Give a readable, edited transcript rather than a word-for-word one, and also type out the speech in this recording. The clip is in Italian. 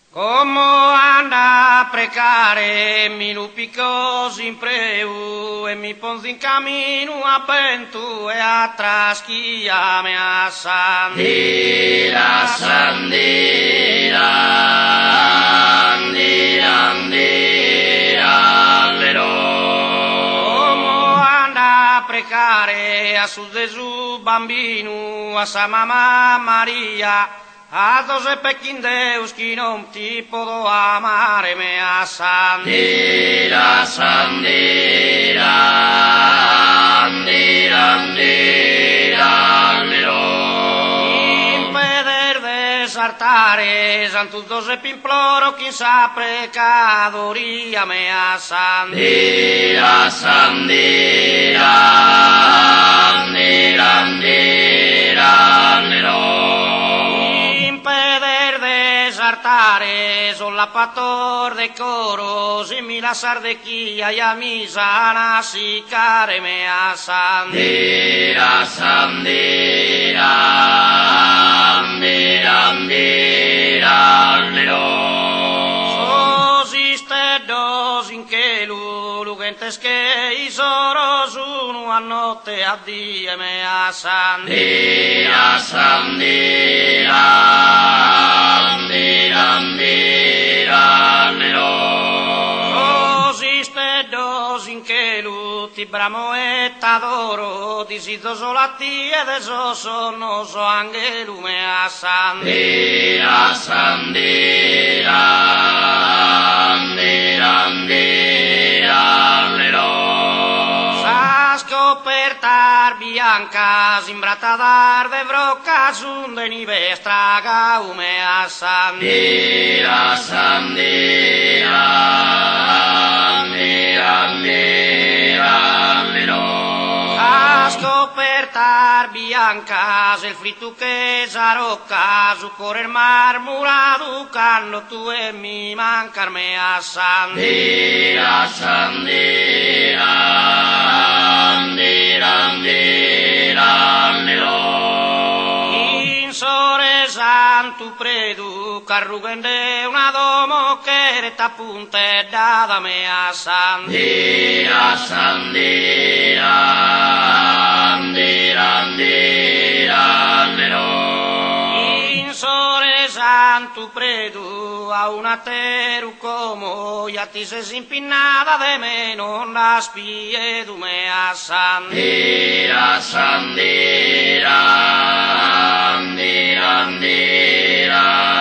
Como anda a precare, mi lupico simpreu, e mi ponzi in cammino a pentu e a traschiame a Sandira, sandira, andira, andira, lero. Como anda a precare, a su Gesù bambino, a sa mamma Maria, a dose pechindeus chi non ti podo amare me a Sandira, sandira, andira, andira, lero. impeder de sartare, santus dose pimploro, chi sa precadoria me a Sandira, sandira, andira, andira, lero. Sollapator de coros y mi la sardequilla y a mi sana si care me a Sandira, sandira, andira, andira, lero. Sosiste dos in che lugentes che i soros uno a notte a die me a Sandira, sandira, andira, andira, lero. Sosiste dos in che ti bramo e t'adoro, disido solo a ti ed eso sono so angelu me a Sandira, sandira, andira, andira, lero. Sa scopertar bianca, simbrata dar de brocca, sunde ni vestraga ume a Sandira, sandira, andira, andira, lero. A scopertar bianca, el fritu che zarocca, su correr marmurado, canno tu e mi mancarme a Sandira, sandira, andira, andira, lero. In sore santu predu, carrugende una domo che reta punte dada me a Sandira, sandira, andira, andira, lero. In sore santu predu, a una teru como, ya ti se impinada de me non la spiedu me a Sandira, sandira, andira, andira,